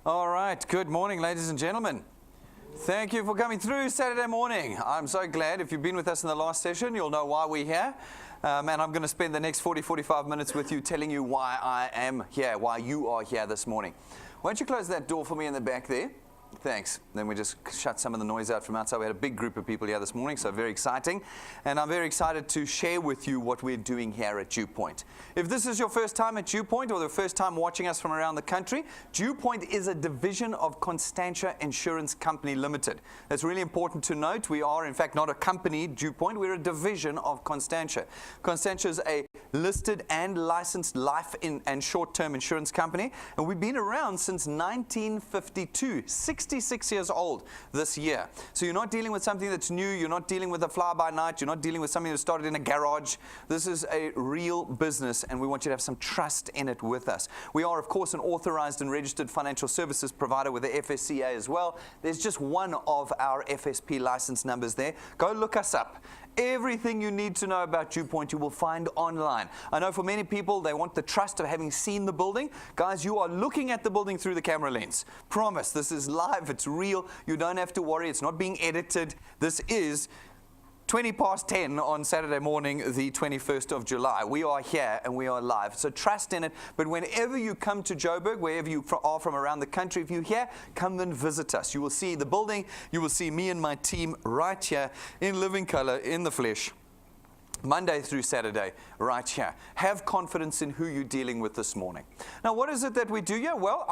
All right, good morning, ladies and gentlemen. Thank you for coming through Saturday morning. I'm so glad. If you've been with us in the last session, you'll know why we're here. And I'm going to spend the next 45 minutes with you telling you why I am here, why you are here this morning. Why don't you close that door for me in the back there? Thanks. Then we just shut some of the noise out from outside. We had a big group of people here this morning, so very exciting. And I'm very excited to share with you what we're doing here at DuePoint. If this is your first time at DuePoint or the first time watching us from around the country, DuePoint is a division of Constantia Insurance Company Limited. That's really important to note. We are, in fact, not a company, DuePoint. We're a division of Constantia. Constantia is a listed and licensed life and short-term insurance company, and we've been around since 1952, 66 years old this year. So you're not dealing with something that's new, you're not dealing with a fly-by-night, you're not dealing with something that started in a garage. This is a real business, and we want you to have some trust in it with us. We are, of course, an authorized and registered financial services provider with the FSCA as well. There's just one of our FSP license numbers there. Go look us up. Everything you need to know about DuePoint you will find online. I know for many people, they want the trust of having seen the building. Guys, you are looking at the building through the camera lens. Promise, this is live, it's real. You don't have to worry, it's not being edited. This is 20 past 10 on Saturday morning, the 21st of July. We are here and we are live. So trust in it. But whenever you come to Joburg, wherever you are from around the country, if you're here, come and visit us. You will see the building. You will see me and my team right here in living color, in the flesh. Monday through Saturday, right here. Have confidence in who you're dealing with this morning. Now, what is it that we do here? Well,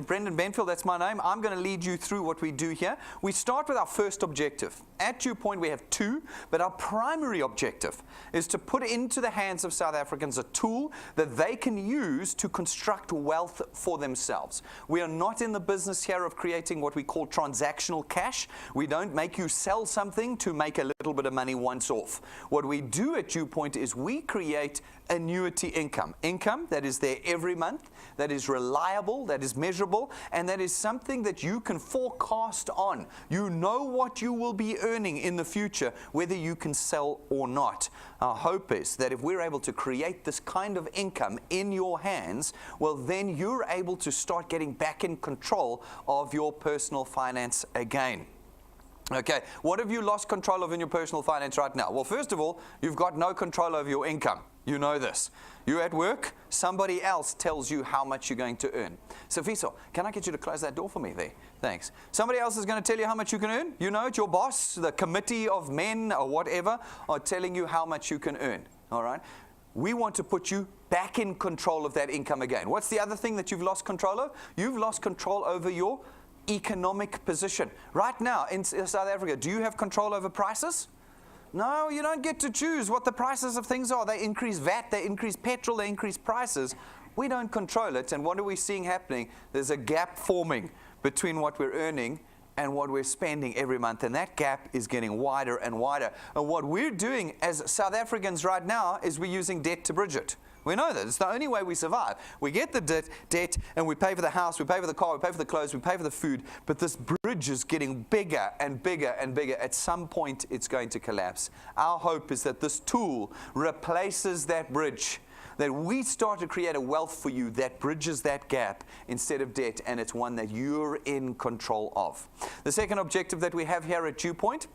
Brendan Benfield, that's my name. I'm going to lead you through what we do here. We start with our first objective. At DuePoint, we have two, but our primary objective is to put into the hands of South Africans a tool that they can use to construct wealth for themselves. We are not in the business here of creating what we call transactional cash. We don't make you sell something to make a little bit of money once off. What we do at DuePoint is we create annuity income. Income that is there every month, that is reliable, that is measurable, and that is something that you can forecast on. You know what you will be earning in the future, whether you can sell or not. Our hope is that if we're able to create this kind of income in your hands, well, then you're able to start getting back in control of your personal finance again. Okay, what have you lost control of in your personal finance right now? Well, first of all, you've got no control over your income. You know this. You're at work, somebody else tells you how much you're going to earn. So, Fiso, can I get you to close that door for me there? Thanks. Somebody else is going to tell you how much you can earn. You know it, your boss, the committee of men or whatever are telling you how much you can earn. All right? We want to put you back in control of that income again. What's the other thing that you've lost control of? You've lost control over your economic position. Right now in South Africa, do you have control over prices? No, you don't get to choose what the prices of things are. They increase VAT, they increase petrol, they increase prices. We don't control it. And what are we seeing happening? There's a gap forming between what we're earning and what we're spending every month. And that gap is getting wider and wider. And what we're doing as South Africans right now is we're using debt to bridge it. We know that. It's the only way we survive. We get the debt and we pay for the house, we pay for the car, we pay for the clothes, we pay for the food, but this bridge is getting bigger and bigger and bigger. At some point, it's going to collapse. Our hope is that this tool replaces that bridge, that we start to create a wealth for you that bridges that gap instead of debt, and it's one that you're in control of. The second objective that we have here at DuePoint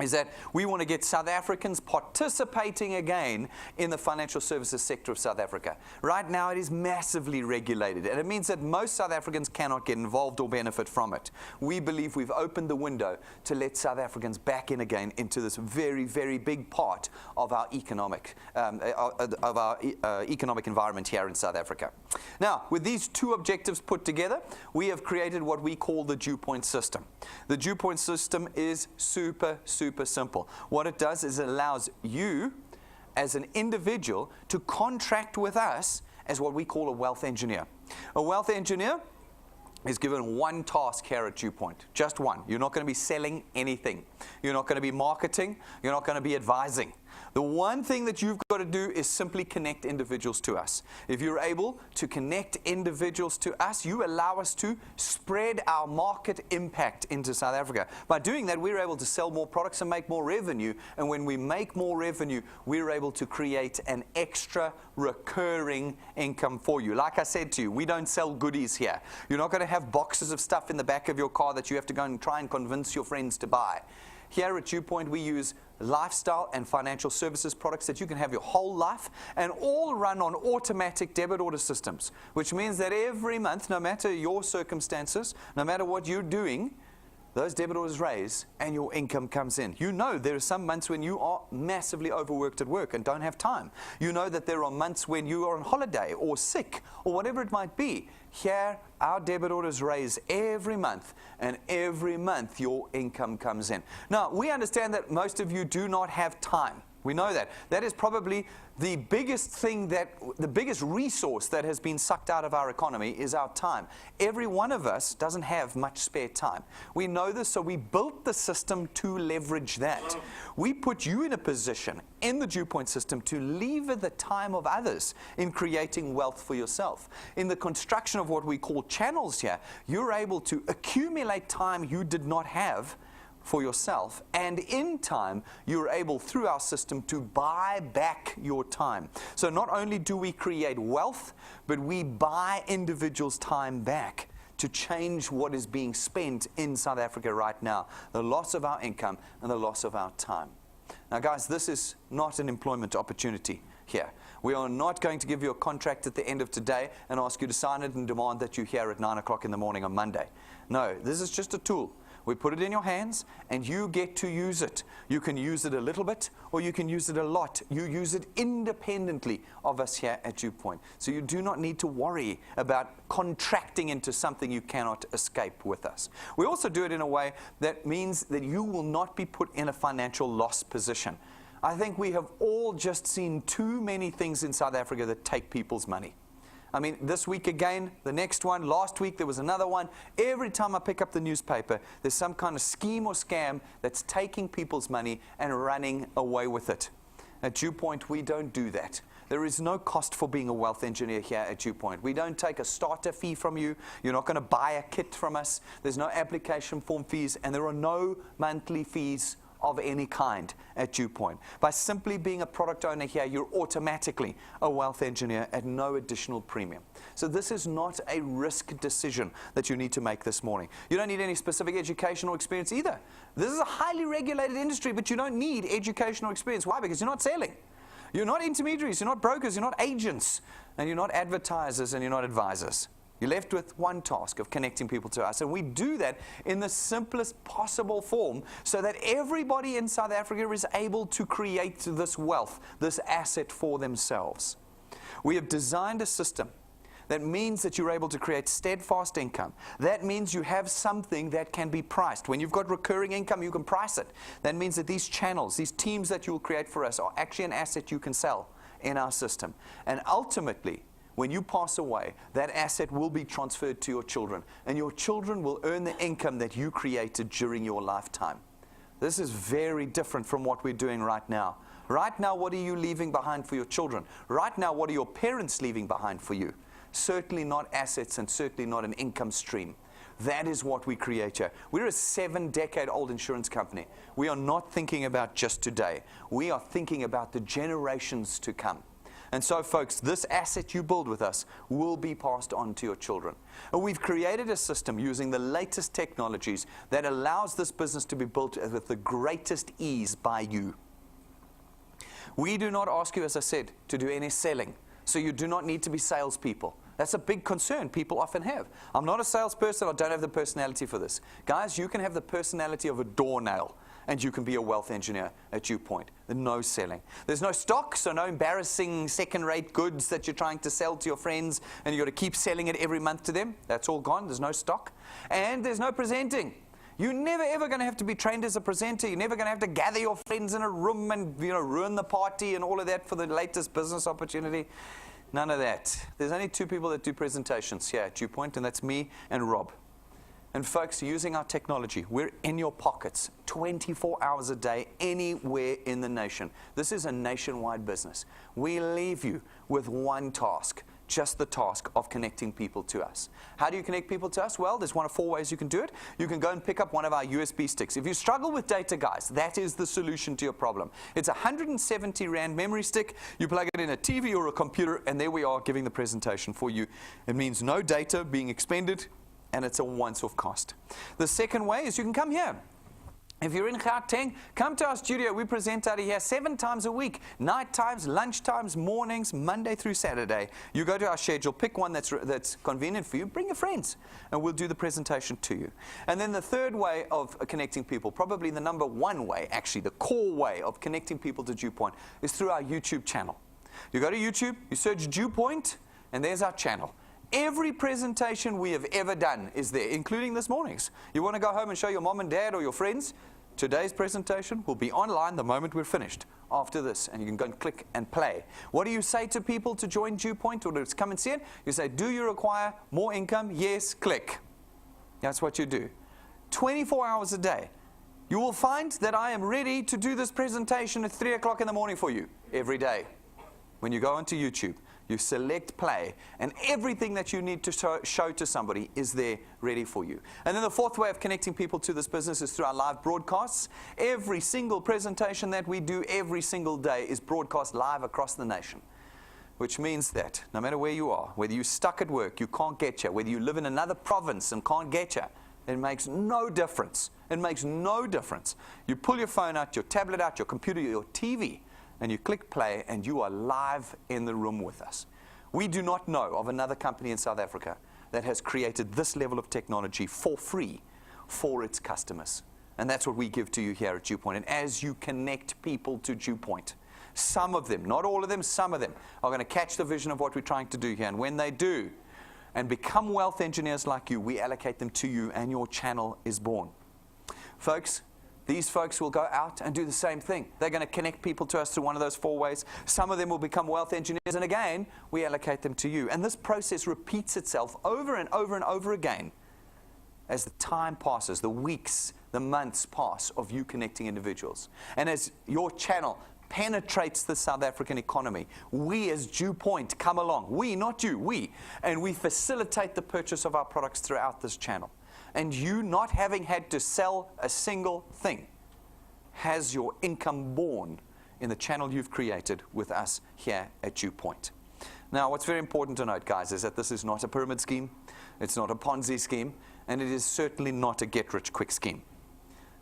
is that we want to get South Africans participating again in the financial services sector of South Africa. Right now, it is massively regulated, and it means that most South Africans cannot get involved or benefit from it. We believe we've opened the window to let South Africans back in again into this very, very big part of our economic environment here in South Africa. Now, with these two objectives put together, we have created what we call the DuePoint system. The DuePoint system is super simple. What it does is it allows you as an individual to contract with us as what we call a wealth engineer. A wealth engineer is given one task here at DuePoint, just one. You're not going to be selling anything. You're not going to be marketing. You're not going to be advising. The one thing that you've got to do is simply connect individuals to us. If you're able to connect individuals to us, you allow us to spread our market impact into South Africa. By doing that, we're able to sell more products and make more revenue. And when we make more revenue, we're able to create an extra recurring income for you. Like I said to you, we don't sell goodies here. You're not going to have boxes of stuff in the back of your car that you have to go and try and convince your friends to buy. Here at DuePoint, we use lifestyle and financial services products that you can have your whole life and all run on automatic debit order systems, which means that every month, no matter your circumstances, no matter what you're doing, those debit orders raise and your income comes in. You know there are some months when you are massively overworked at work and don't have time. You know that there are months when you are on holiday or sick or whatever it might be. Here, our debit orders raise every month, and every month your income comes in. Now, we understand that most of you do not have time. We know that. That is probably the biggest thing the biggest resource that has been sucked out of our economy is our time. Every one of us doesn't have much spare time. We know this, so we built the system to leverage that. We put you in a position in the DuePoint system to lever the time of others in creating wealth for yourself. In the construction of what we call channels here, you're able to accumulate time you did not have for yourself, and in time you're able through our system to buy back your time. So not only do we create wealth, but we buy individuals' time back to change what is being spent in South Africa right now, the loss of our income and the loss of our time. Now guys, this is not an employment opportunity here. We are not going to give you a contract at the end of today and ask you to sign it and demand that you're here at 9 o'clock in the morning on Monday. No, this is just a tool. We put it in your hands, and you get to use it. You can use it a little bit, or you can use it a lot. You use it independently of us here at DuePoint. So you do not need to worry about contracting into something you cannot escape with us. We also do it in a way that means that you will not be put in a financial loss position. I think we have all just seen too many things in South Africa that take people's money. I mean, this week again, the next one, last week there was another one. Every time I pick up the newspaper, there's some kind of scheme or scam that's taking people's money and running away with it. At DuePoint, we don't do that. There is no cost for being a wealth engineer here at DuePoint. We don't take a starter fee from you. You're not going to buy a kit from us. There's no application form fees, and there are no monthly fees of any kind at DuePoint. By simply being a product owner here, you're automatically a wealth engineer at no additional premium. So this is not a risk decision that you need to make this morning. You don't need any specific educational experience either. This is a highly regulated industry, but you don't need educational experience. Why? Because you're not selling. You're not intermediaries, you're not brokers, you're not agents, and you're not advertisers, and you're not advisors. You're left with one task of connecting people to us. And we do that in the simplest possible form so that everybody in South Africa is able to create this wealth, this asset for themselves. We have designed a system that means that you're able to create steadfast income. That means you have something that can be priced. When you've got recurring income, you can price it. That means that these channels, these teams that you will create for us are actually an asset you can sell in our system. And ultimately, when you pass away, that asset will be transferred to your children, and your children will earn the income that you created during your lifetime. This is very different from what we're doing right now. Right now, what are you leaving behind for your children? Right now, what are your parents leaving behind for you? Certainly not assets, and certainly not an income stream. That is what we create here. We're a 7-decade-old insurance company. We are not thinking about just today. We are thinking about the generations to come. And so, folks, this asset you build with us will be passed on to your children. And we've created a system using the latest technologies that allows this business to be built with the greatest ease by you. We do not ask you, as I said, to do any selling. So you do not need to be salespeople. That's a big concern people often have. I'm not a salesperson. I don't have the personality for this. Guys, you can have the personality of a doornail, and you can be a wealth engineer at DuePoint. There's no selling. There's no stock, so no embarrassing second-rate goods that you're trying to sell to your friends, and you've got to keep selling it every month to them. That's all gone. There's no stock. And there's no presenting. You're never, ever going to have to be trained as a presenter. You're never going to have to gather your friends in a room and ruin the party and all of that for the latest business opportunity. None of that. There's only 2 people that do presentations here at DuePoint, and that's me and Rob. And folks, using our technology, we're in your pockets 24 hours a day, anywhere in the nation. This is a nationwide business. We leave you with one task, just the task of connecting people to us. How do you connect people to us? Well, there's one of 4 ways you can do it. You can go and pick up one of our USB sticks. If you struggle with data, guys, that is the solution to your problem. It's a 170 Rand memory stick. You plug it in a TV or a computer, and there we are giving the presentation for you. It means no data being expended, and it's a once-off cost. The second way is you can come here. If you're in Gauteng, come to our studio. We present out of here 7 times a week, night times, lunch times, mornings, Monday through Saturday. You go to our schedule, pick one that's convenient for you, bring your friends, and we'll do the presentation to you. And then the third way of connecting people, probably the number 1 way, actually, the core way of connecting people to DuePoint is through our YouTube channel. You go to YouTube, you search DuePoint, and there's our channel. Every presentation we have ever done is there, including this morning's. You want to go home and show your mom and dad or your friends? Today's presentation will be online the moment we're finished after this, and you can go and click and play. What do you say to people to join DuePoint or to come and see it? You say, do you require more income? Yes, click. That's what you do. 24 hours a day. You will find that I am ready to do this presentation at 3 o'clock in the morning for you every day. When you go onto YouTube, you select play, and everything that you need to show to somebody is there ready for you. And then the fourth way of connecting people to this business is through our live broadcasts. Every single presentation that we do every single day is broadcast live across the nation, which means that no matter where you are, whether you're stuck at work, you can't get you, whether you live in another province and can't get you, it makes no difference. It makes no difference. You pull your phone out, your tablet out, your computer, your TV, and you click play, and you are live in the room with us. We do not know of another company in South Africa that has created this level of technology for free for its customers. And that's what we give to you here at DuePoint. And as you connect people to DuePoint, some of them, not all of them, some of them, are going to catch the vision of what we're trying to do here. And when they do, and become wealth engineers like you, we allocate them to you, and your channel is born. Folks, these folks will go out and do the same thing. They're going to connect people to us through one of those 4 ways. Some of them will become wealth engineers, and again, we allocate them to you. And this process repeats itself over and over and over again as the time passes, the weeks, the months pass of you connecting individuals. And as your channel penetrates the South African economy, we as DuePoint come along. We, not you, we. And we facilitate the purchase of our products throughout this channel. And you, not having had to sell a single thing, has your income born in the channel you've created with us here at DuePoint. Now, what's very important to note, guys, is that this is not a pyramid scheme, it's not a Ponzi scheme, and it is certainly not a get-rich-quick scheme.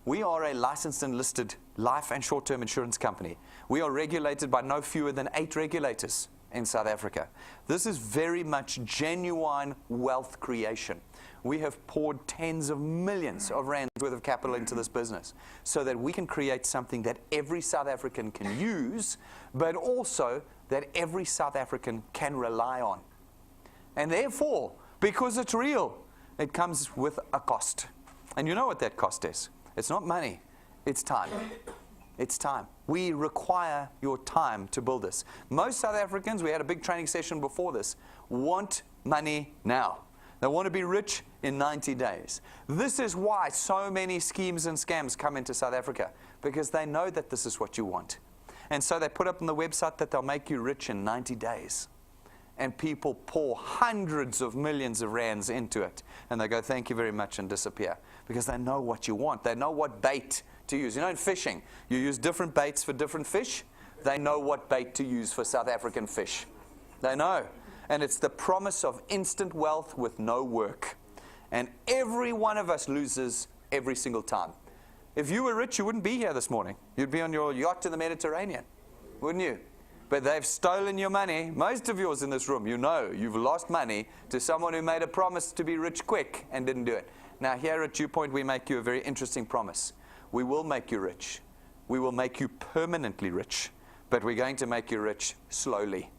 We are a licensed and listed life and short-term insurance company. We are regulated by no fewer than 8 regulators in South Africa. This is very much genuine wealth creation. We have poured tens of millions of rands worth of capital into this business so that we can create something that every South African can use, but also that every South African can rely on. And therefore, because it's real, it comes with a cost. And you know what that cost is. It's not money, it's time. It's time. We require your time to build this. Most South Africans, we had a big training session before this, want money now. They want to be rich in 90 days. This is why so many schemes and scams come into South Africa, because they know that this is what you want. And so they put up on the website that they'll make you rich in 90 days. And people pour hundreds of millions of rands into it. And they go, thank you very much, and disappear. Because they know what you want. They know what bait to use. You know, in fishing, you use different baits for different fish. They know what bait to use for South African fish. They know. And it's the promise of instant wealth with no work. And every one of us loses every single time. If you were rich, you wouldn't be here this morning. You'd be on your yacht in the Mediterranean, wouldn't you? But they've stolen your money. Most of yours in this room, you know, you've lost money to someone who made a promise to be rich quick and didn't do it. Now here at DuePoint, we make you a very interesting promise. We will make you rich. We will make you permanently rich. But we're going to make you rich slowly.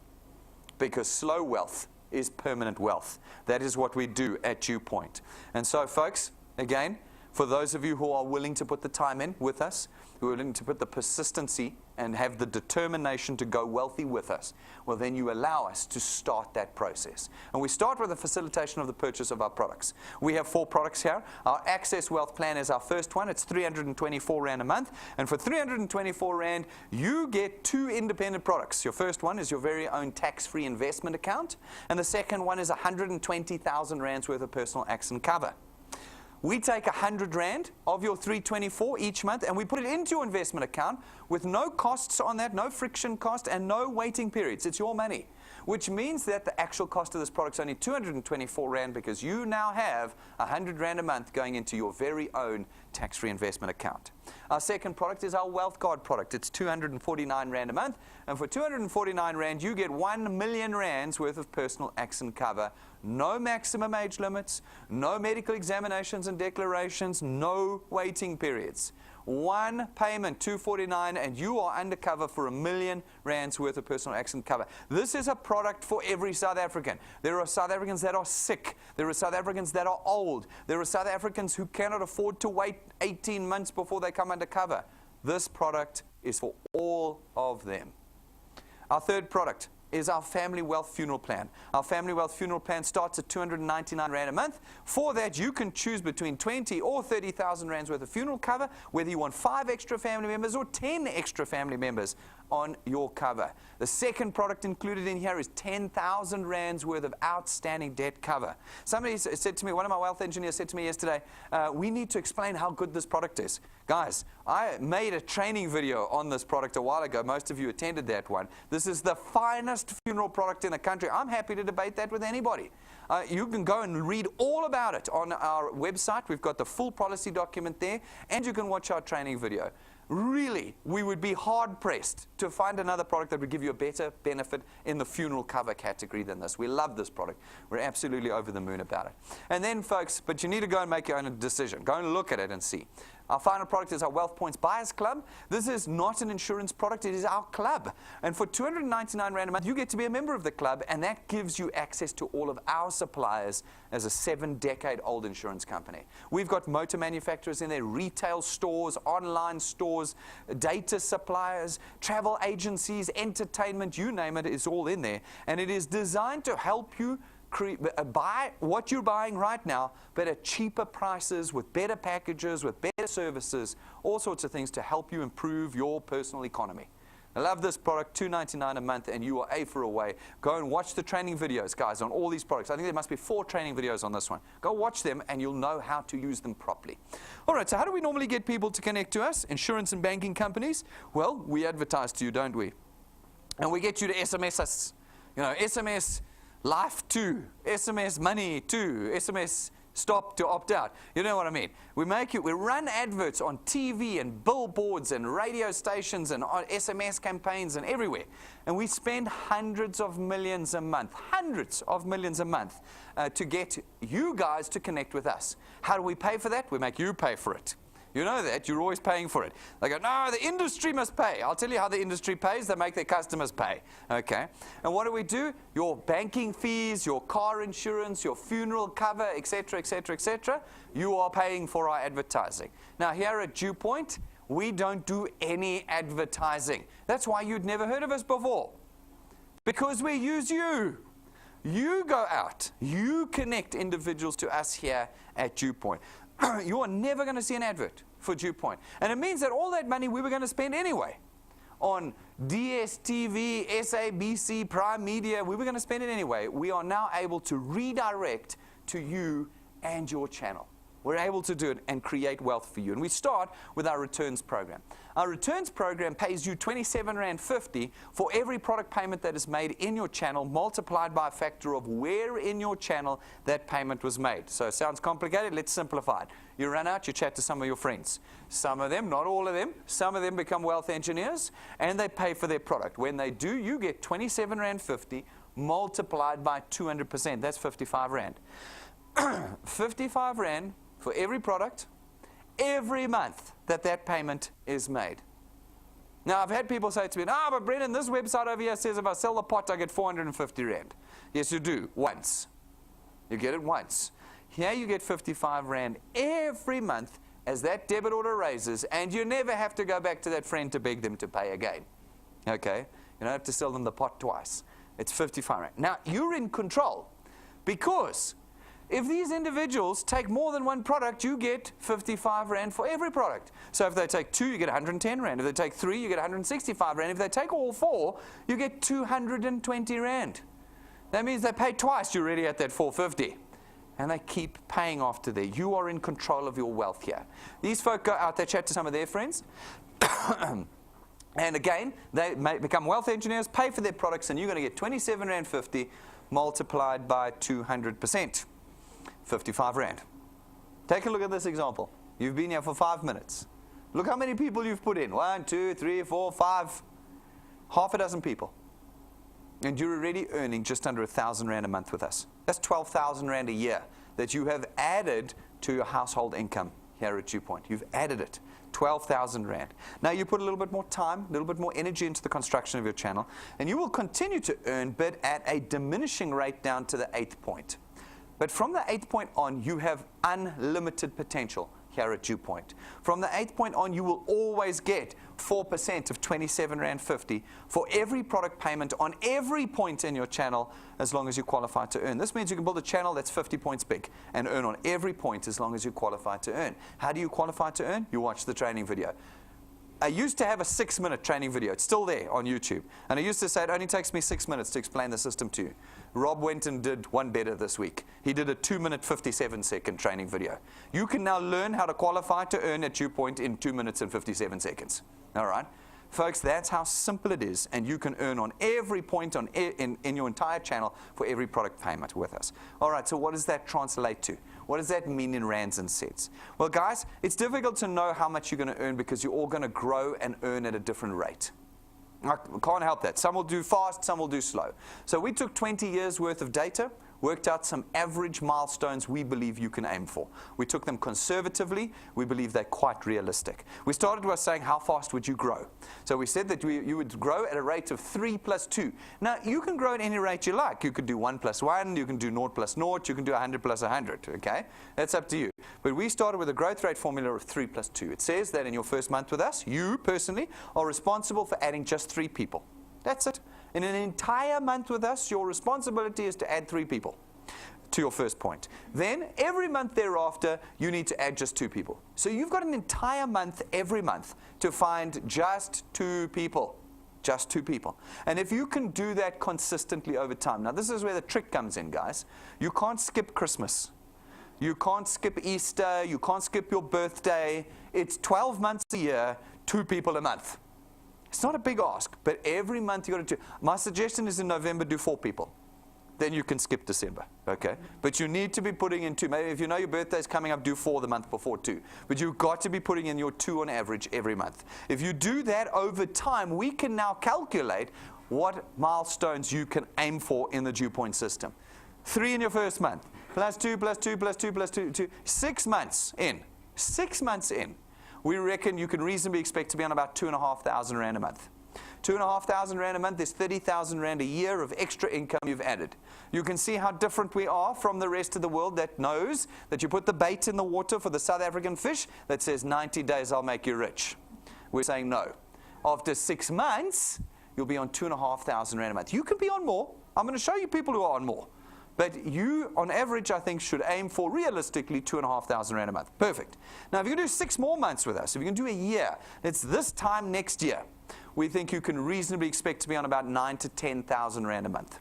Because slow wealth is permanent wealth. That is what we do at DuePoint. And so, folks, again, For those of you who are willing to put the time in with us, who are willing to put the persistency and have the determination to go wealthy with us, well, then you allow us to start that process. And we start with the facilitation of the purchase of our products. We have 4 products here. Our Access Wealth Plan is our first one. It's 324 Rand a month. And for 324 Rand, you get 2 independent products. Your first one is your very own tax-free investment account. And the second one is 120,000 Rands worth of personal accident cover. We take 100 Rand of your 324 each month and we put it into your investment account with no costs on that, no friction cost and no waiting periods. It's your money, which means that the actual cost of this product is only 224 Rand because you now have 100 Rand a month going into your very own tax-free investment account. Our second product is our Wealth Guard product. It's 249 Rand a month, and for 249 Rand you get 1 million Rands worth of personal accident cover. No maximum age limits, no medical examinations and declarations, no waiting periods. One payment, 249, and you are undercover for 1 million Rands worth of personal accident cover. This is a product for every South African. There are South Africans that are sick. There are South Africans that are old. There are South Africans who cannot afford to wait 18 months before they come undercover. This product is for all of them. Our third product is our Family Wealth Funeral Plan. Our Family Wealth Funeral Plan starts at 299 Rand a month. For that, you can choose between 20 or 30,000 Rands worth of funeral cover, whether you want 5 extra family members or 10 extra family members on your cover. The second product included in here is 10,000 Rands worth of outstanding debt cover. Somebody said to me, one of my wealth engineers said to me yesterday, we need to explain how good this product is. Guys, I made a training video on this product a while ago. Most of you attended that one. This is the finest funeral product in the country. I'm happy to debate that with anybody. You can go and read all about it on our website. We've got the full policy document there, and you can watch our training video. Really, we would be hard-pressed to find another product that would give you a better benefit in the funeral cover category than this. We love this product. We're absolutely over the moon about it. And then, folks, but you need to go and make your own decision. Go and look at it and see. Our final product is our Wealth Points Buyers Club. This is not an insurance product. It is our club. And for 299 Rand a month, you get to be a member of the club, and that gives you access to all of our suppliers as a 7-decade-old insurance company. We've got motor manufacturers in there, retail stores, online stores, data suppliers, travel agencies, entertainment, you name it, is all in there. And it is designed to help you buy what you're buying right now, but at cheaper prices, with better packages, with better services, all sorts of things to help you improve your personal economy. I love this product, $299 a month, and you are A for away. Go and watch the training videos, guys, on all these products. I think there must be 4 training videos on this one. Go watch them, and you'll know how to use them properly. All right, so how do we normally get people to connect to us? Insurance and banking companies? Well, we advertise to you, don't we? And we get you to SMS us. You know, SMS life to, SMS money to, SMS stop to opt out. You know what I mean? We run adverts on TV and billboards and radio stations and on SMS campaigns and everywhere. And we spend hundreds of millions a month to get you guys to connect with us. How do we pay for that? We make you pay for it. You know that. You're always paying for it. They go, no, the industry must pay. I'll tell you how the industry pays. They make their customers pay. Okay? And what do? Your banking fees, your car insurance, your funeral cover, etc., etc., etc., you are paying for our advertising. Now, here at DuePoint, we don't do any advertising. That's why you'd never heard of us before. Because we use you. You go out. You connect individuals to us here at DuePoint. You are never going to see an advert for DuePoint. And it means that all that money we were going to spend anyway on DSTV, SABC, Prime Media, we were going to spend it anyway. We are now able to redirect to you and your channel. We're able to do it and create wealth for you. And we start with our returns program. Our returns program pays you 27.50 Rand for every product payment that is made in your channel, multiplied by a factor of where in your channel that payment was made. So it sounds complicated. Let's simplify it. You run out, you chat to some of your friends. Some of them, not all of them, some of them become wealth engineers, and they pay for their product. When they do, you get 27.50 Rand multiplied by 200%. That's 55 Rand. 55 Rand for every product, every month that payment is made. Now, I've had people say to me, but Brendan, this website over here says if I sell the pot, I get 450 Rand. Yes, you do, once. You get it once. Here you get 55 Rand every month as that debit order raises, and you never have to go back to that friend to beg them to pay again. Okay? You don't have to sell them the pot twice. It's 55 Rand. Now, you're in control, because if these individuals take more than one product, you get 55 Rand for every product. So if they take 2, you get 110 Rand. If they take 3, you get 165 Rand. If they take all 4, you get 220 Rand. That means they pay twice, you're already at that 450. And they keep paying after there. You are in control of your wealth here. These folk go out, they chat to some of their friends. And again, they may become wealth engineers, pay for their products, and you're going to get 27 Rand 50 multiplied by 200%. 55 Rand. Take a look at this example. You've been here for 5 minutes. Look how many people you've put in. 1, 2, 3, 4, 5. Half a dozen people. And you're already earning just under 1,000 Rand a month with us. That's 12,000 Rand a year that you have added to your household income here at DuePoint. You've added it. 12,000 Rand. Now you put a little bit more time, a little bit more energy into the construction of your channel, and you will continue to earn, but at a diminishing rate down to the 8th point. But from the 8th point on, you have unlimited potential here at DuePoint. From the 8th point on, you will always get 4% of 27 Rand 50 for every product payment on every point in your channel, as long as you qualify to earn. This means you can build a channel that's 50 points big and earn on every point as long as you qualify to earn. How do you qualify to earn? You watch the training video. I used to have a 6-minute training video. It's still there on YouTube. And I used to say it only takes me 6 minutes to explain the system to you. Rob went and did one better this week. He did a 2-minute, 57-second training video. You can now learn how to qualify to earn at DuePoint in 2 minutes and 57 seconds. All right? Folks, that's how simple it is, and you can earn on every point in your entire channel for every product payment with us. All right, so what does that translate to? What does that mean in rands and cents? Well, guys, it's difficult to know how much you're going to earn because you're all going to grow and earn at a different rate. I can't help that. Some will do fast, some will do slow. So we took 20 years worth of data, worked out some average milestones we believe you can aim for. We took them conservatively. We believe they're quite realistic. We started by saying, how fast would you grow? So we said that you would grow at a rate of 3 plus 2. Now, you can grow at any rate you like. You could do 1 plus 1. You can do 0 plus 0. You can do 100 plus 100. Okay? That's up to you. But we started with a growth rate formula of 3 plus 2. It says that in your first month with us, you personally are responsible for adding just 3 people. That's it. In an entire month with us, your responsibility is to add 3 people to your first point. Then, every month thereafter, you need to add just 2 people. So you've got an entire month every month to find just 2 people. Just 2 people. And if you can do that consistently over time. Now, this is where the trick comes in, guys. You can't skip Christmas. You can't skip Easter. You can't skip your birthday. It's 12 months a year, 2 people a month. It's not a big ask, but every month you've got to do. My suggestion is in November, do 4 people. Then you can skip December, okay? But you need to be putting in 2. Maybe if you know your birthday's coming up, do 4 the month before 2. But you've got to be putting in your 2 on average every month. If you do that over time, we can now calculate what milestones you can aim for in the DuePoint system. 3 in your first month, plus 2, plus 2, plus 2, plus 2, 2. 6 months in. 6 months in. We reckon you can reasonably expect to be on about 2,500 Rand a month. 2,500 Rand a month is 30,000 Rand a year of extra income you've added. You can see how different we are from the rest of the world that knows that you put the bait in the water for the South African fish that says 90 days I'll make you rich. We're saying no. After 6 months, you'll be on 2,500 Rand a month. You can be on more. I'm going to show you people who are on more. But you, on average, I think, should aim for, realistically, 2,500 Rand a month. Perfect. Now, if you can do 6 more months with us, if you can do a year, it's this time next year, we think you can reasonably expect to be on about 9,000 to 10,000 Rand a month.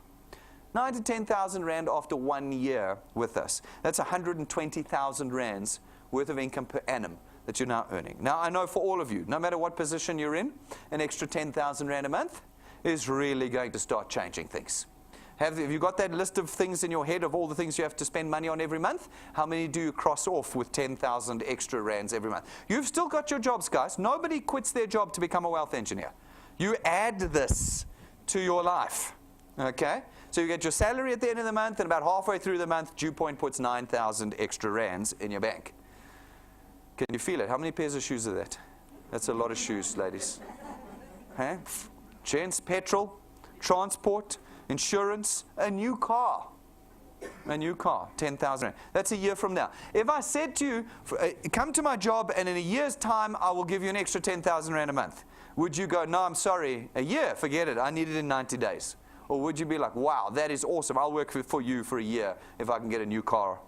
9,000 to 10,000 Rand after 1 year with us. That's 120,000 Rands worth of income per annum that you're now earning. Now, I know for all of you, no matter what position you're in, an extra 10,000 Rand a month is really going to start changing things. Have you got that list of things in your head of all the things you have to spend money on every month? How many do you cross off with 10,000 extra Rands every month? You've still got your jobs, guys. Nobody quits their job to become a wealth engineer. You add this to your life, okay? So you get your salary at the end of the month, and about halfway through the month, DuePoint puts 9,000 extra Rands in your bank. Can you feel it? How many pairs of shoes are that? That's a lot of shoes, ladies. Huh? Gents, petrol, transport, insurance, a new car. A new car, 10,000 rand. That's a year from now. If I said to you, come to my job and in a year's time I will give you an extra 10,000 rand a month, would you go, no, I'm sorry, a year, forget it, I need it in 90 days? Or would you be like, wow, that is awesome, I'll work for you for a year if I can get a new car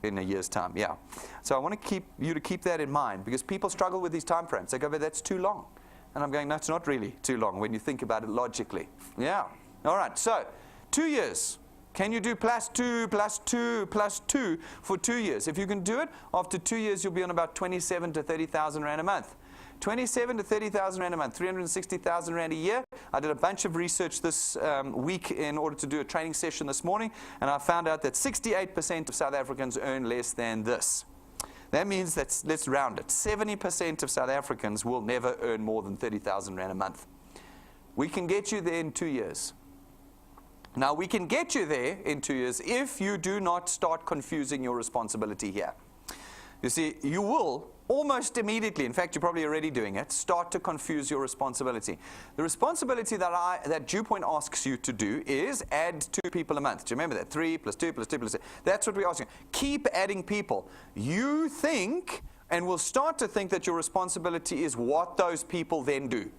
in a year's time? Yeah. So I want to keep that in mind, because people struggle with these time frames. They go, but that's too long. And I'm going, no, it's not really too long when you think about it logically. Yeah. All right. So 2 years. Can you do plus 2, plus 2, plus 2 for 2 years? If you can do it, after 2 years, you'll be on about 27 to 30,000 rand a month. 27 to 30,000 rand a month, 360,000 rand a year. I did a bunch of research this week in order to do a training session this morning, and I found out that 68% of South Africans earn less than this. That means that, let's round it, 70% of South Africans will never earn more than 30,000 rand a month. We can get you there in 2 years. Now, we can get you there in 2 years if you do not start confusing your responsibility here. You see, you will almost immediately, in fact, you're probably already doing it, start to confuse your responsibility. The responsibility that DuePoint asks you to do is add 2 people a month. Do you remember that? 3 plus 2 plus 2 plus 2. That's what we're asking. Keep adding people. You think, and will start to think, that your responsibility is what those people then do.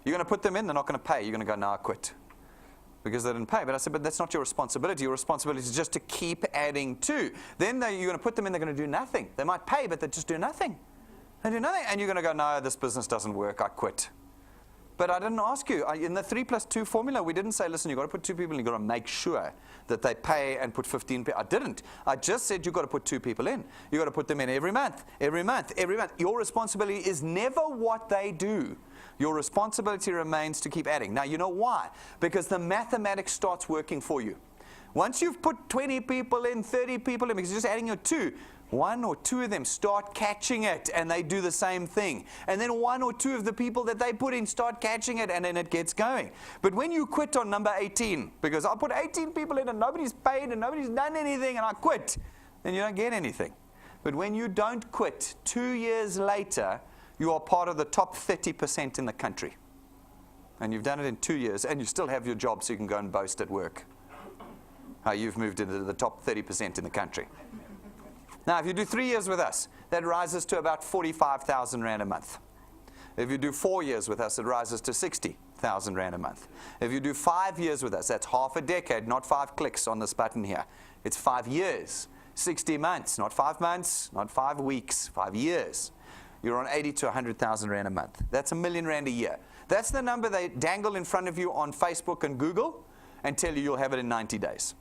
You're going to put them in, they're not going to pay. You're going to go, no, I quit, because they didn't pay. But I said, but that's not your responsibility. Your responsibility is just to keep adding to. Then you're going to put them in, they're going to do nothing. They might pay, but they just do nothing. They do nothing. And you're going to go, no, this business doesn't work, I quit. But I didn't ask you. In the 3 plus 2 formula, we didn't say, listen, you've got to put 2 people in, you've got to make sure that they pay and put 15 people. I didn't. I just said you've got to put 2 people in. You've got to put them in every month, every month, every month. Your responsibility is never what they do. Your responsibility remains to keep adding. Now, you know why? Because the mathematics starts working for you. Once you've put 20 people in, 30 people in, because you're just adding your 2, 1 or 2 of them start catching it, and they do the same thing. And then 1 or 2 of the people that they put in start catching it, and then it gets going. But when you quit on number 18, because I put 18 people in and nobody's paid and nobody's done anything, and I quit, then you don't get anything. But when you don't quit, 2 years later, you are part of the top 30% in the country. And you've done it in 2 years, and you still have your job, so you can go and boast at work how you've moved into the top 30% in the country. Now, if you do 3 years with us, that rises to about 45,000 rand a month. If you do 4 years with us, it rises to 60,000 rand a month. If you do 5 years with us, that's half a decade, not 5 clicks on this button here. It's 5 years, 60 months, not 5 months, not 5 weeks, 5 years. You're on 80 to 100,000 rand a month. That's R1 million a year. That's the number they dangle in front of you on Facebook and Google and tell you you'll have it in 90 days.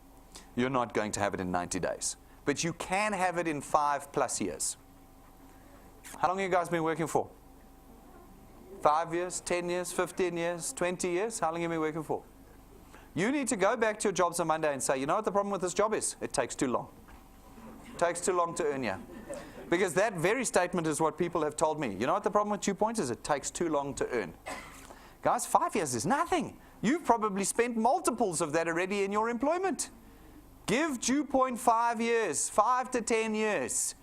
You're not going to have it in 90 days. But you can have it in 5+ years. How long have you guys been working for? 5 years, 10 years, 15 years, 20 years? How long have you been working for? You need to go back to your jobs on Monday and say, you know what the problem with this job is? It takes too long. It takes too long to earn here. Because that very statement is what people have told me. You know what the problem with DuePoint is? It takes too long to earn. Guys, 5 years is nothing. You've probably spent multiples of that already in your employment. Give DuePoint 5 years, 5 to 10 years,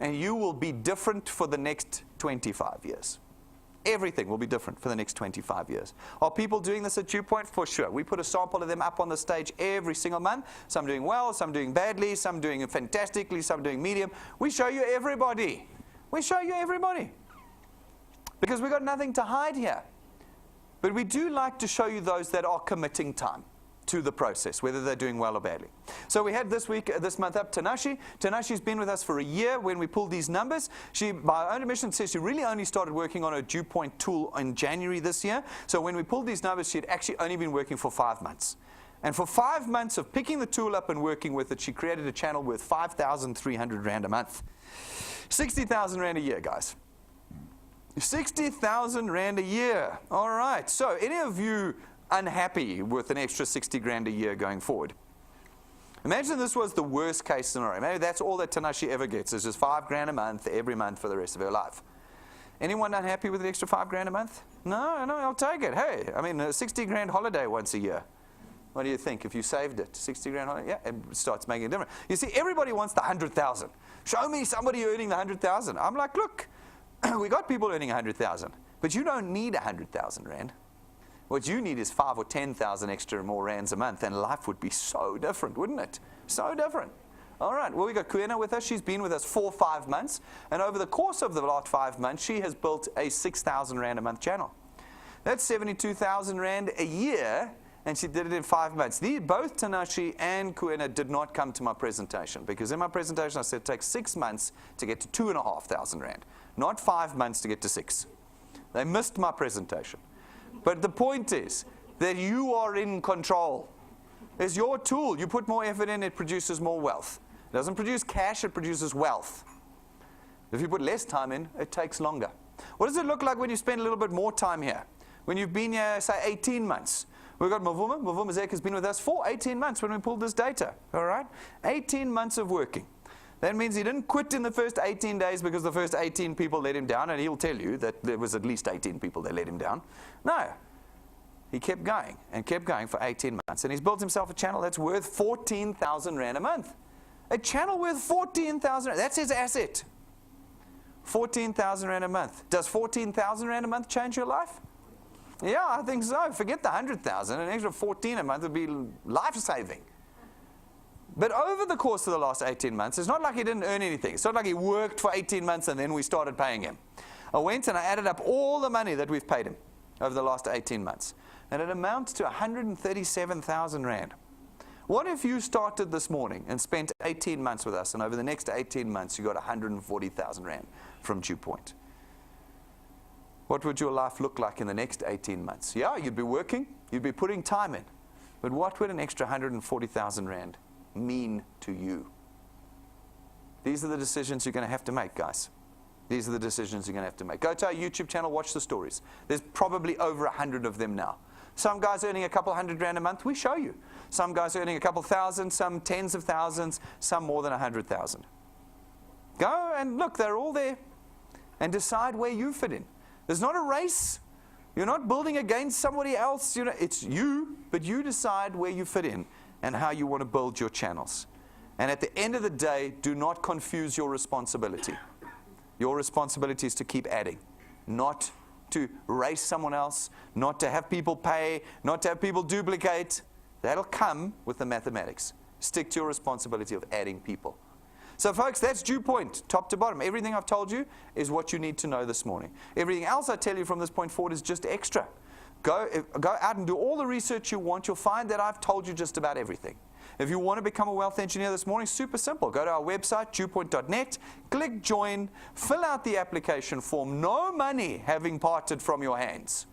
and you will be different for the next 25 years. Everything will be different for the next 25 years. Are people doing this at DuePoint? For sure. We put a sample of them up on the stage every single month. Some doing well, some doing badly, some doing fantastically, some doing medium. We show you everybody. We show you everybody. Because we've got nothing to hide here. But we do like to show you those that are committing time to the process, whether they're doing well or badly. So we had this month up Tanashi. Tanashi's been with us for a year when we pulled these numbers. She, by her own admission, says she really only started working on a DuePoint tool in January this year. So when we pulled these numbers, she had actually only been working for 5 months. And for 5 months of picking the tool up and working with it, she created a channel worth 5,300 rand a month. 60,000 rand a year, guys. 60,000 rand a year. All right. So any of you unhappy with an extra 60 grand a year going forward? Imagine this was the worst case scenario. Maybe that's all that Tanashi ever gets, is just 5 grand a month every month for the rest of her life. Anyone unhappy with an extra 5 grand a month? No, I'll take it. Hey, I mean, a 60 grand holiday once a year. What do you think if you saved it? 60 grand holiday? Yeah, it starts making a difference. You see, everybody wants the 100,000. Show me somebody earning the 100,000. I'm like, look, we got people earning 100,000, but you don't need 100,000 rand. What you need is 5 or 10,000 extra more rands a month, and life would be so different, wouldn't it? So different. All right, well, we got Kuena with us. She's been with us 4 or 5 months, and over the course of the last 5 months, she has built a 6,000 rand a month channel. That's 72,000 rand a year, and she did it in 5 months. Both Tanashi and Kuena did not come to my presentation, because in my presentation I said it takes 6 months to get to 2,500 rand, not 5 months to get to 6. They missed my presentation. But the point is that you are in control. It's your tool. You put more effort in, it produces more wealth. It doesn't produce cash, it produces wealth. If you put less time in, it takes longer. What does it look like when you spend a little bit more time here? When you've been here, say, 18 months. We've got Mavuma. Mavuma Zek has been with us for 18 months when we pulled this data. All right? 18 months of working. That means he didn't quit in the first 18 days because the first 18 people let him down, and he'll tell you that there was at least 18 people that let him down. No. He kept going and kept going for 18 months, and he's built himself a channel that's worth 14,000 rand a month. A channel worth 14,000 rand. That's his asset. 14,000 rand a month. Does 14,000 rand a month change your life? Yeah, I think so. Forget the 100,000. An extra 14 a month would be life-saving. But over the course of the last 18 months, it's not like he didn't earn anything. It's not like he worked for 18 months and then we started paying him. I went and I added up all the money that we've paid him over the last 18 months. And it amounts to 137,000 rand. What if you started this morning and spent 18 months with us, and over the next 18 months you got 140,000 rand from DuePoint? What would your life look like in the next 18 months? Yeah, you'd be working, you'd be putting time in. But what would an extra 140,000 rand mean to you? These are the decisions you're going to have to make, guys. These are the decisions you're going to have to make. Go to our YouTube channel, watch the stories. There's probably over 100 of them now. Some guys earning a couple hundred rand a month, we show you. Some guys earning a couple thousand, some tens of thousands, some more than 100,000. Go and look, they're all there. And decide where you fit in. There's not a race. You're not building against somebody else. You know, it's you, but you decide where you fit in and how you want to build your channels. And at the end of the day, do not confuse your responsibility. Your responsibility is to keep adding, not to race someone else, not to have people pay, not to have people duplicate. That'll come with the mathematics. Stick to your responsibility of adding people. So folks, that's DuePoint, top to bottom. Everything I've told you is what you need to know this morning. Everything else I tell you from this point forward is just extra. Go out and do all the research you want. You'll find that I've told you just about everything. If you want to become a wealth engineer this morning, super simple. Go to our website, DuePoint.net, click join, fill out the application form. No money having parted from your hands.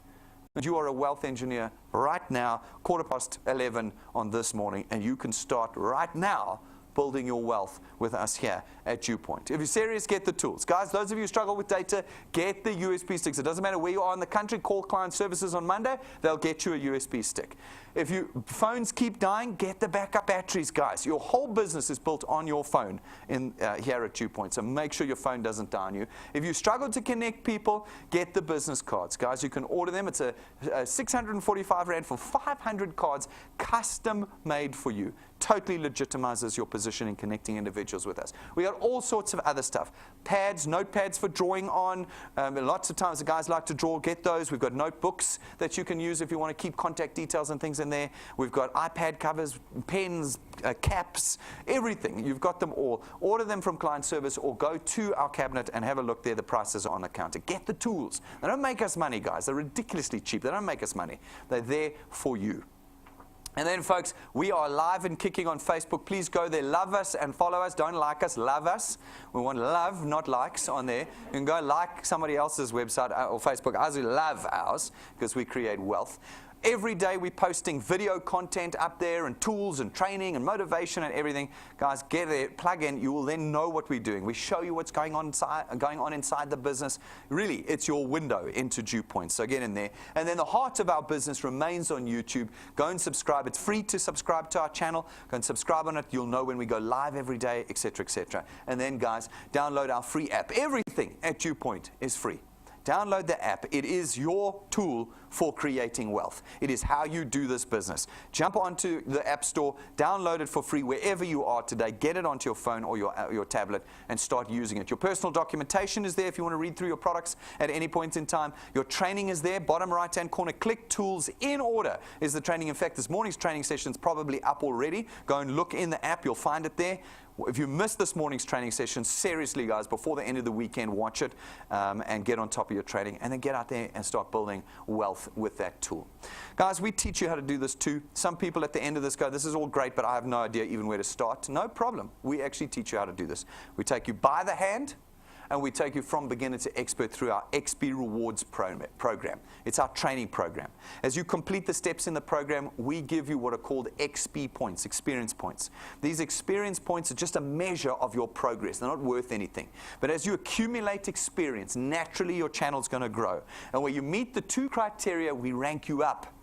And you are a wealth engineer right now, 11:15 on this morning, and you can start right now building your wealth with us here at DuePoint. If you're serious, get the tools. Guys, those of you who struggle with data, get the USB sticks. It doesn't matter where you are in the country, call client services on Monday, they'll get you a USB stick. If your phones keep dying, get the backup batteries, guys. Your whole business is built on your phone here at DuePoint, so make sure your phone doesn't die on you. If you struggle to connect people, get the business cards. Guys, you can order them. It's a 645 Rand for 500 cards, custom made for you. Totally legitimizes your position in connecting individuals with us. We got all sorts of other stuff. Pads, notepads for drawing on. Lots of times the guys like to draw, get those. We've got notebooks that you can use if you want to keep contact details and things in there. We've got iPad covers, pens, caps, everything. You've got them all. Order them from client service or go to our cabinet and have a look there. The prices are on the counter. Get the tools. They don't make us money, guys. They're ridiculously cheap. They don't make us money. They're there for you. And then, folks, we are live and kicking on Facebook. Please go there. Love us and follow us. Don't like us. Love us. We want love, not likes on there. You can go like somebody else's website or Facebook. Ours, we love ours because we create wealth. Every day we're posting video content up there and tools and training and motivation and everything. Guys, get there, plug in. You will then know what we're doing. We show you what's going on inside the business. Really, it's your window into DuePoint. So get in there. And then the heart of our business remains on YouTube. Go and subscribe. It's free to subscribe to our channel. Go and subscribe on it. You'll know when we go live every day, etc., etc. And then, guys, download our free app. Everything at DuePoint is free. Download the app. It is your tool for creating wealth. It is how you do this business. Jump onto the App Store, download it for free wherever you are today. Get it onto your phone or your tablet and start using it. Your personal documentation is there if you want to read through your products at any point in time. Your training is there, bottom right-hand corner. Click Tools in Order is the training. In fact, this morning's training session is probably up already. Go and look in the app. You'll find it there. If you missed this morning's training session, seriously, guys, before the end of the weekend, watch it and get on top of your training, and then get out there and start building wealth with that tool. Guys, we teach you how to do this too. Some people at the end of this go, this is all great, but I have no idea even where to start. No problem. We actually teach you how to do this. We take you by the hand, and we take you from beginner to expert through our XP Rewards program. It's our training program. As you complete the steps in the program, we give you what are called XP points, experience points. These experience points are just a measure of your progress. They're not worth anything. But as you accumulate experience, naturally your channel's going to grow. And when you meet the two criteria, we rank you up.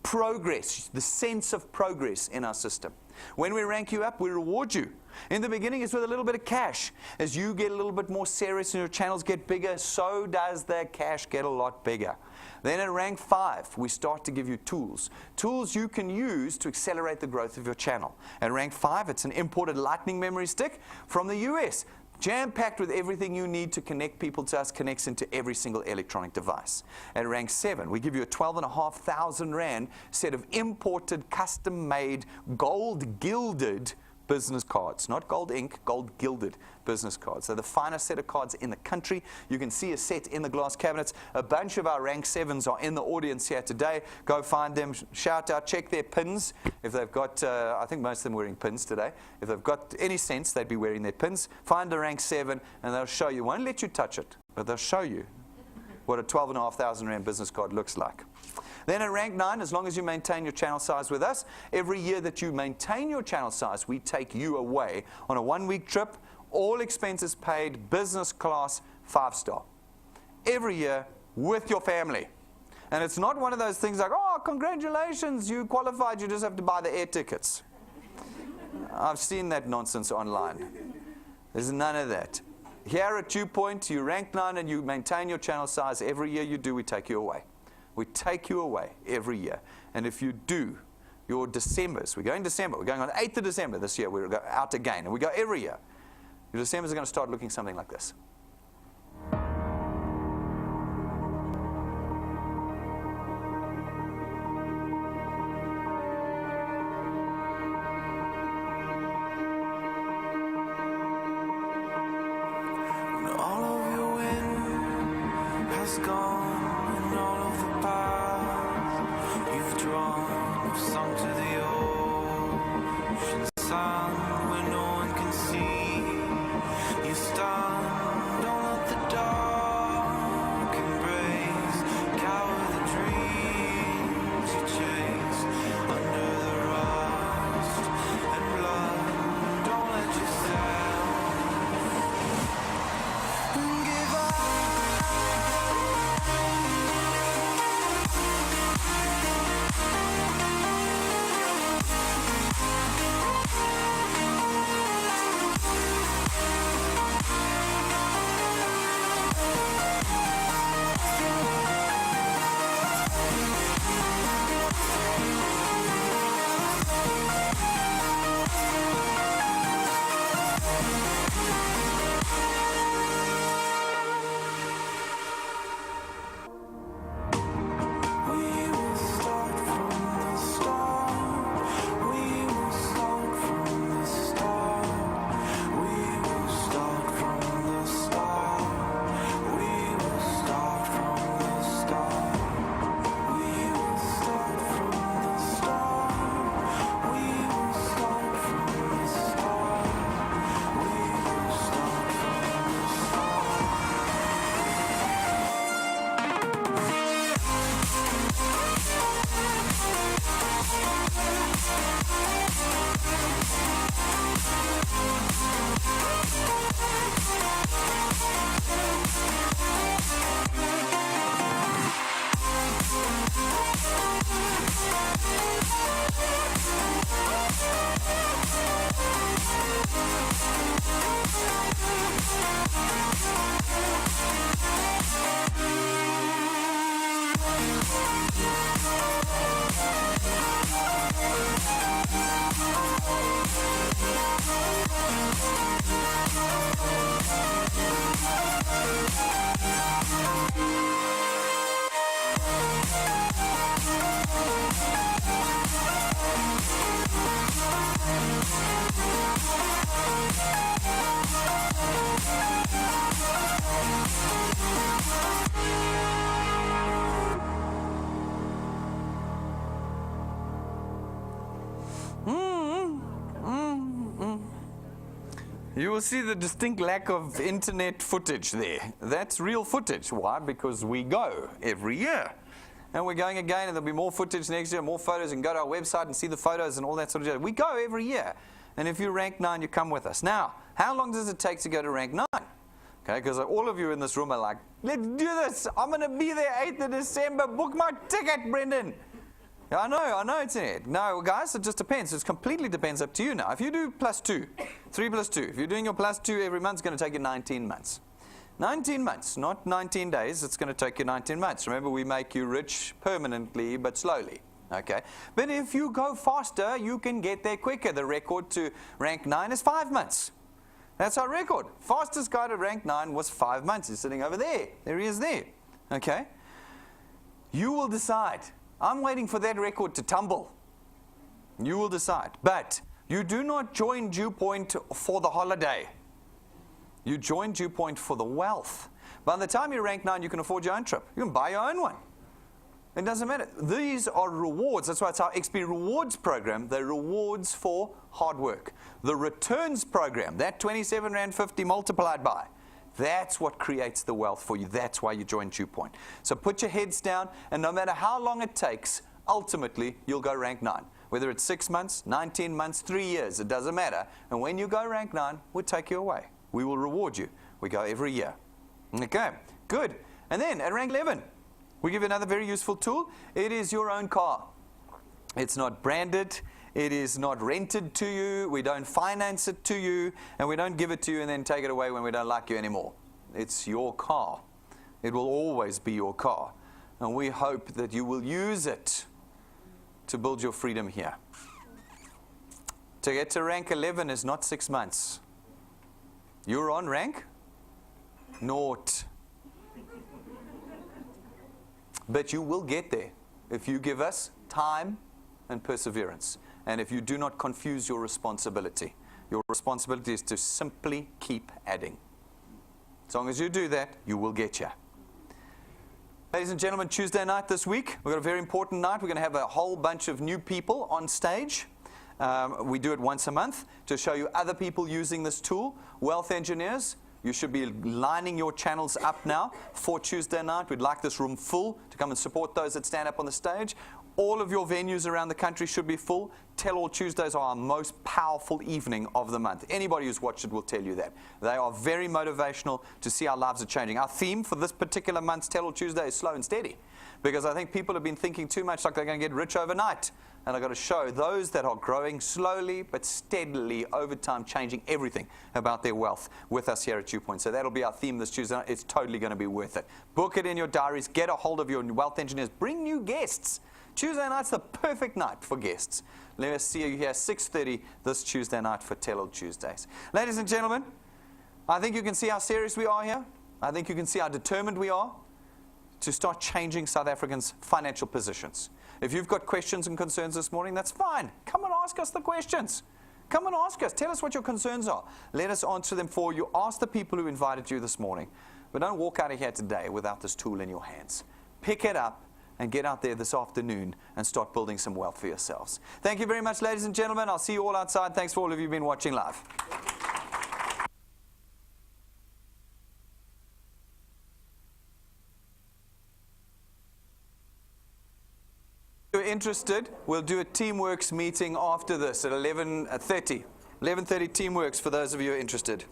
Progress, the sense of progress in our system. When we rank you up, we reward you. In the beginning, it's with a little bit of cash. As you get a little bit more serious and your channels get bigger, so does the cash get a lot bigger. Then at rank 5, we start to give you tools. Tools you can use to accelerate the growth of your channel. At rank 5, it's an imported lightning memory stick from the US. Jam-packed with everything you need to connect people to us, connects into every single electronic device. At rank 7, we give you a 12,500 Rand set of imported, custom-made, gold-gilded business cards. Not gold ink, gold-gilded business cards. They're the finest set of cards in the country. You can see a set in the glass cabinets. A bunch of our rank 7s are in the audience here today. Go find them, shout out, check their pins. If they've got, I think most of them are wearing pins today. If they've got any sense, they'd be wearing their pins. Find a rank 7 and they'll show you. Won't let you touch it, but they'll show you what a 12,500 Rand business card looks like. Then at rank 9, as long as you maintain your channel size with us, every year that you maintain your channel size, we take you away on a 1-week trip, all expenses paid, business class, 5-star. Every year with your family. And it's not one of those things like, oh, congratulations, you qualified, you just have to buy the air tickets. I've seen that nonsense online. There's none of that. Here at DuePoint, you rank 9 and you maintain your channel size. Every year you do, we take you away. We take you away every year. And if you do, your Decembers, we go in December, we're going on 8th of December this year, we're out again, and we go every year. Your Decembers are going to start looking something like this. All of your wind has gone. Sunk to the ocean sun where no one can see. You stand, don't let the dark embrace. Cower the dreams you chase under the rust and blood. Don't let yourself give up. You will see the distinct lack of internet footage there. That's real footage. Why? Because we go every year. And we're going again, and there'll be more footage next year, more photos, and go to our website and see the photos and all that sort of stuff. We go every year. And if you rank 9, you come with us. Now, how long does it take to go to rank 9? Okay, because all of you in this room are like, let's do this. I'm going to be there 8th of December. Book my ticket, Brendan. I know it's in it. No, guys, it just depends. It completely depends up to you now. If you do +2, 3 + 2, if you're doing your +2 every month, it's going to take you 19 months. 19 months, not 19 days. It's going to take you 19 months. Remember, we make you rich permanently, but slowly. Okay? But if you go faster, you can get there quicker. The record to rank 9 is 5 months. That's our record. Fastest guy to rank 9 was 5 months. He's sitting over there. There he is there. Okay? You will decide. I'm waiting for that record to tumble. You will decide. But you do not join DuePoint for the holiday. You join DuePoint for the wealth. By the time you rank 9, you can afford your own trip. You can buy your own one. It doesn't matter. These are rewards. That's why it's our XP Rewards program. They're rewards for hard work. The returns program, that 27.50 Rand multiplied by, that's what creates the wealth for you. That's why you join DuePoint. So put your heads down, and no matter how long it takes, ultimately, you'll go rank 9. Whether it's 6 months, 19 months, 3 years, it doesn't matter. And when you go rank 9, we'll take you away. We will reward you. We go every year. Okay, good. And then at rank 11, we give you another very useful tool. It is your own car. It's not branded. It is not rented to you. We don't finance it to you. And we don't give it to you and then take it away when we don't like you anymore. It's your car. It will always be your car. And we hope that you will use it to build your freedom here. To get to rank 11 is not 6 months. You're on rank 0. But you will get there if you give us time and perseverance. And if you do not confuse your responsibility. Your responsibility is to simply keep adding. As long as you do that, you will get here. Ladies and gentlemen, Tuesday night this week, we've got a very important night. We're going to have a whole bunch of new people on stage. We do it once a month to show you other people using this tool. Wealth engineers, you should be lining your channels up now for Tuesday night. We'd like this room full to come and support those that stand up on the stage. All of your venues around the country should be full. Tell All Tuesdays are our most powerful evening of the month. Anybody who's watched it will tell you that. They are very motivational to see our lives are changing. Our theme for this particular month's Tell All Tuesday is slow and steady. Because I think people have been thinking too much like they're going to get rich overnight. And I've got to show those that are growing slowly but steadily over time, changing everything about their wealth with us here at DuePoint. So that'll be our theme this Tuesday night. It's totally going to be worth it. Book it in your diaries. Get a hold of your wealth engineers. Bring new guests. Tuesday night's the perfect night for guests. Let us see you here 6:30 this Tuesday night for Tell All Tuesdays. Ladies and gentlemen, I think you can see how serious we are here. I think you can see how determined we are to start changing South Africans' financial positions. If you've got questions and concerns this morning, that's fine. Come and ask us the questions. Come and ask us. Tell us what your concerns are. Let us answer them for you. Ask the people who invited you this morning. But don't walk out of here today without this tool in your hands. Pick it up and get out there this afternoon and start building some wealth for yourselves. Thank you very much, ladies and gentlemen. I'll see you all outside. Thanks for all of you who've been watching live. If you're interested, we'll do a Teamworks meeting after this at 11:30. 11:30 Teamworks for those of you who are interested.